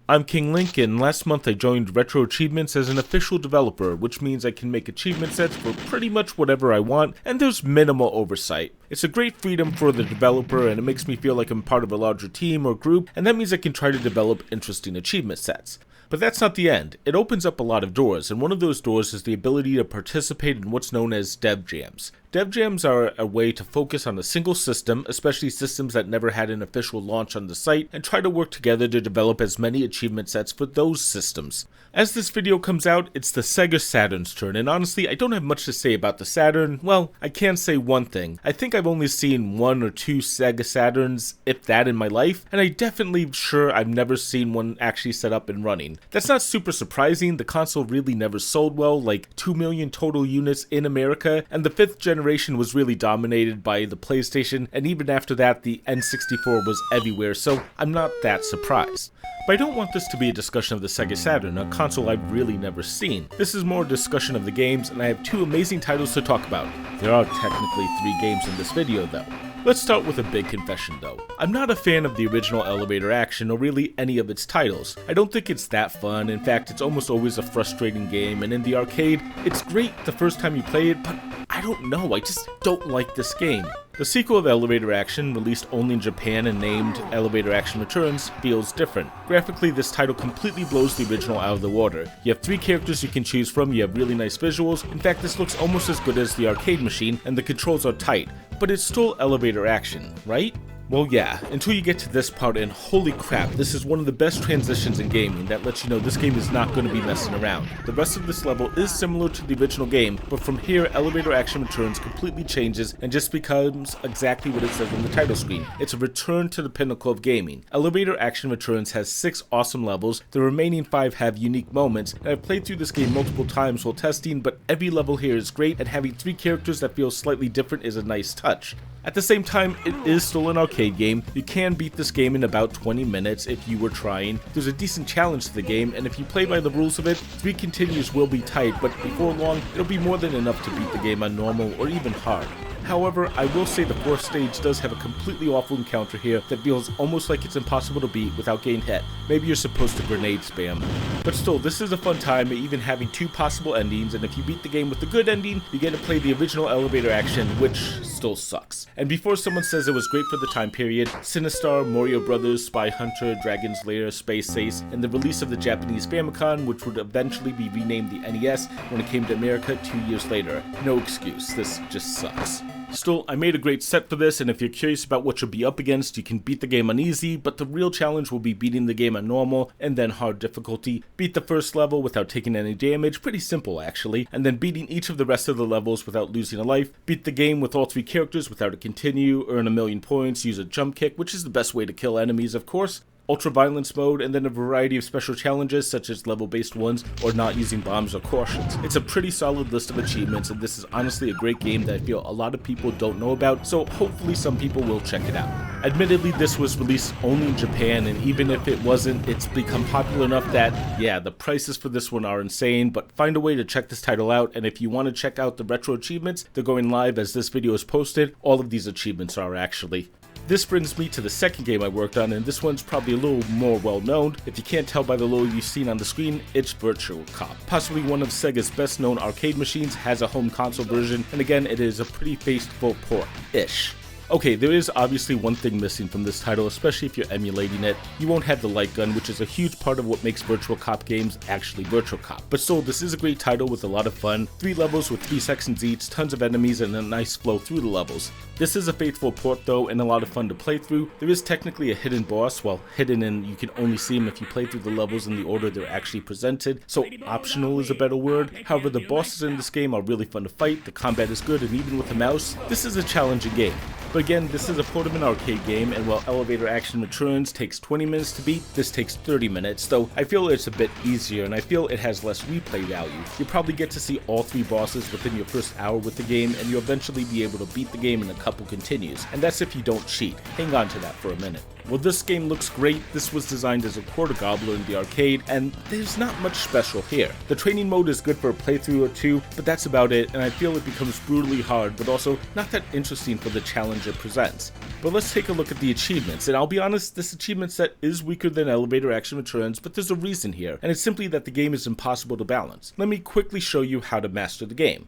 I'm Kinglink, and last month I joined Retroachievements as an official developer, which means I can make achievement sets for pretty much whatever I want, and there's minimal oversight. It's a great freedom for the developer, and it makes me feel like I'm part of a larger team or group, and that means I can try to develop interesting achievement sets. But that's not the end. It opens up a lot of doors, and one of those doors is the ability to participate in what's known as DevJams. DevJams are a way to focus on a single system, especially systems that never had an official launch on the site, and try to work together to develop as many achievement sets for those systems. As this video comes out, it's the Sega Saturn's turn, and honestly, I don't have much to say about the Saturn. Well, I can say one thing. I think I've only seen 1 or 2 Sega Saturns, if that, in my life, and I'm definitely sure I've never seen one actually set up and running. That's not super surprising. The console really never sold well, like 2 million total units in America, and the 5th generation was really dominated by the PlayStation, and even after that, the N64 was everywhere, so I'm not that surprised. But I don't want this to be a discussion of the Sega Saturn, a console I've really never seen. This is more a discussion of the games, and I have 2 amazing titles to talk about. There are technically 3 games in this video though. Let's start with a big confession though. I'm not a fan of the original Elevator Action or really any of its titles. I don't think it's that fun. In fact, it's almost always a frustrating game, and in the arcade, it's great the first time you play it, but I don't know, I just don't like this game. The sequel of Elevator Action, released only in Japan and named Elevator Action Returns, feels different. Graphically, this title completely blows the original out of the water. You have 3 characters you can choose from, you have really nice visuals. In fact, this looks almost as good as the arcade machine, and the controls are tight. But it's still Elevator Action, right? Well, yeah, until you get to this part, and holy crap, this is one of the best transitions in gaming that lets you know this game is not going to be messing around. The rest of this level is similar to the original game, but from here, Elevator Action Returns completely changes and just becomes exactly what it says on the title screen. It's a return to the pinnacle of gaming. Elevator Action Returns has 6 awesome levels, the remaining 5 have unique moments, and I've played through this game multiple times while testing, but every level here is great, and having 3 characters that feel slightly different is a nice touch. At the same time, it is still an arcade game. You can beat this game in about 20 minutes if you were trying. There's a decent challenge to the game, and if you play by the rules of it, 3 continues will be tight, but before long, it'll be more than enough to beat the game on normal or even hard. However, I will say the 4th stage does have a completely awful encounter here that feels almost like it's impossible to beat without getting hit. Maybe you're supposed to grenade spam. But still, this is a fun time, even having 2 possible endings, and if you beat the game with the good ending, you get to play the original Elevator Action, which still sucks. And before someone says it was great for the time period, Sinistar, Mario Brothers, Spy Hunter, Dragon's Lair, Space Ace, and the release of the Japanese Famicom, which would eventually be renamed the NES when it came to America 2 years later. No excuse, this just sucks. Still, I made a great set for this, and if you're curious about what you'll be up against, you can beat the game on easy, but the real challenge will be beating the game on normal, and then hard difficulty. Beat the first level without taking any damage, pretty simple actually, and then beating each of the rest of the levels without losing a life. Beat the game with all 3 characters without a continue, earn 1,000,000 points, use a jump kick, which is the best way to kill enemies of course. Ultra violence mode, and then a variety of special challenges such as level-based ones or not using bombs or cautions. It's a pretty solid list of achievements, and this is honestly a great game that I feel a lot of people don't know about, so hopefully some people will check it out. Admittedly, this was released only in Japan, and even if it wasn't, it's become popular enough that, yeah, the prices for this one are insane, but find a way to check this title out, and if you want to check out the retro achievements, they're going live as this video is posted. All of these achievements are actually. This brings me to the second game I worked on, and this one's probably a little more well known. If you can't tell by the logo you've seen on the screen, it's Virtua Cop. Possibly one of Sega's best known arcade machines, has a home console version, and again it is a pretty faithful port-ish. Okay, there is obviously one thing missing from this title, especially if you're emulating it. You won't have the light gun, which is a huge part of what makes Virtua Cop games actually Virtua Cop. But still, this is a great title with a lot of fun. 3 levels with 3 sections each, tons of enemies, and a nice flow through the levels. This is a faithful port though, and a lot of fun to play through. There is technically a hidden boss, well, hidden and you can only see him if you play through the levels in the order they're actually presented, so optional is a better word. However, the bosses in this game are really fun to fight, the combat is good, and even with a mouse, this is a challenging game. But again, this is a port of an arcade game, and while Elevator Action Returns takes 20 minutes to beat, this takes 30 minutes, though I feel it's a bit easier, and I feel it has less replay value. You'll probably get to see all 3 bosses within your first hour with the game, and you'll eventually be able to beat the game in a couple continues, and that's if you don't cheat. Hang on to that for a minute. Well, this game looks great. This was designed as a quarter gobbler in the arcade, and there's not much special here. The training mode is good for a playthrough or two, but that's about it, and I feel it becomes brutally hard, but also not that interesting for the challenge it presents. But let's take a look at the achievements, and I'll be honest, this achievement set is weaker than Elevator Action Returns, but there's a reason here, and it's simply that the game is impossible to balance. Let me quickly show you how to master the game.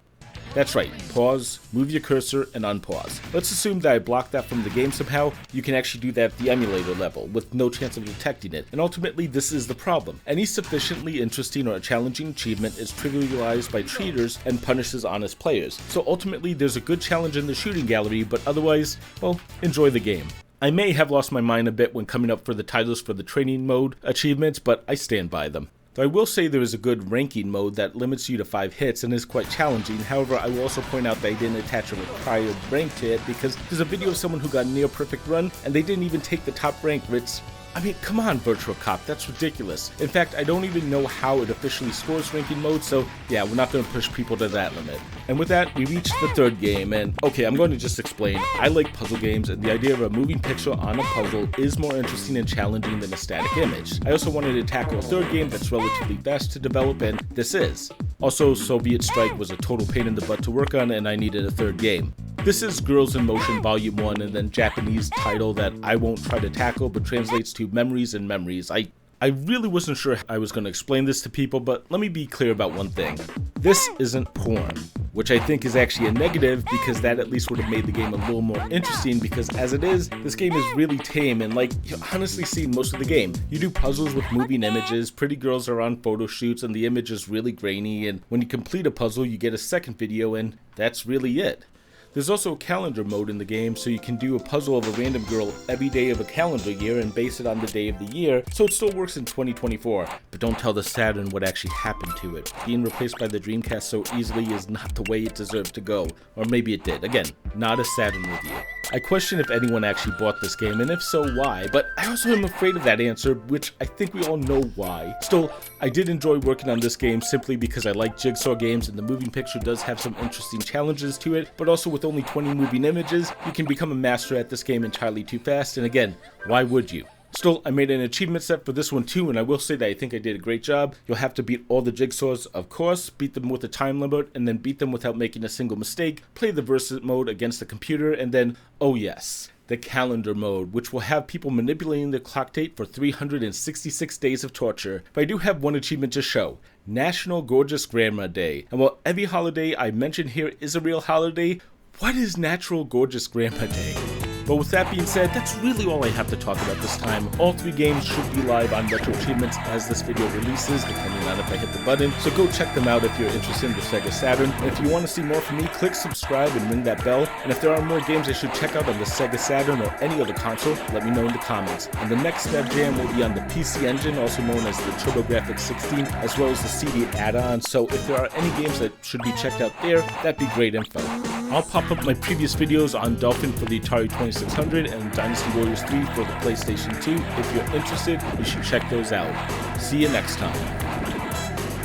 That's right, pause, move your cursor, and unpause. Let's assume that I blocked that from the game somehow. You can actually do that at the emulator level, with no chance of detecting it, and ultimately this is the problem. Any sufficiently interesting or challenging achievement is trivialized by cheaters and punishes honest players. So ultimately there's a good challenge in the shooting gallery, but otherwise, well, enjoy the game. I may have lost my mind a bit when coming up for the titles for the training mode achievements, but I stand by them. Though I will say there is a good ranking mode that limits you to 5 hits and is quite challenging. However, I will also point out that I didn't attach a required rank to it because there's a video of someone who got a near perfect run and they didn't even take the top rank, which, I mean, come on, Virtua Cop, that's ridiculous. In fact, I don't even know how it officially scores ranking mode, so yeah, we're not going to push people to that limit. And with that, we reach the third game, and okay, I'm going to just explain. I like puzzle games, and the idea of a moving picture on a puzzle is more interesting and challenging than a static image. I also wanted to tackle a third game that's relatively fast to develop, and this is. Also, Soviet Strike was a total pain in the butt to work on, and I needed a third game. This is Girls in Motion Volume 1, and then Japanese title that I won't try to tackle, but translates to Memories and Memories. I really wasn't sure how I was going to explain this to people, but let me be clear about one thing. This isn't porn, which I think is actually a negative because that at least would have made the game a little more interesting, because as it is, this game is really tame and like you honestly see most of the game. You do puzzles with moving images, pretty girls are on photo shoots, and the image is really grainy, and when you complete a puzzle you get a second video and that's really it. There's also a calendar mode in the game, so you can do a puzzle of a random girl every day of a calendar year and base it on the day of the year, so it still works in 2024. But don't tell the Saturn what actually happened to it. Being replaced by the Dreamcast so easily is not the way it deserved to go. Or maybe it did. Again, not a Saturn review. I question if anyone actually bought this game, and if so, why, but I also am afraid of that answer, which I think we all know why. Still, I did enjoy working on this game simply because I like jigsaw games, and the moving picture does have some interesting challenges to it, but also with only 20 moving images, you can become a master at this game entirely too fast, and again, why would you? Still, I made an achievement set for this one too, and I will say that I think I did a great job. You'll have to beat all the jigsaws, of course, beat them with a time limit, and then beat them without making a single mistake, play the versus mode against the computer, and then, oh yes, the calendar mode, which will have people manipulating the clock date for 366 days of torture. But I do have one achievement to show. National Gorgeous Grandma Day. And while every holiday I mentioned here is a real holiday, what is Natural Gorgeous Grandma Day? But with that being said, that's really all I have to talk about this time. All 3 games should be live on Retroachievement as this video releases, depending on if I hit the button, so go check them out if you're interested in the Sega Saturn. And if you want to see more from me, click subscribe and ring that bell. And if there are more games I should check out on the Sega Saturn or any other console, let me know in the comments. And the next DevJam will be on the PC Engine, also known as the TurboGrafx 16, as well as the CD add-on, so if there are any games that should be checked out there, that'd be great info. I'll pop up my previous videos on Dolphin for the Atari 2600 and Dynasty Warriors 3 for the PlayStation 2. If you're interested, you should check those out. See you next time.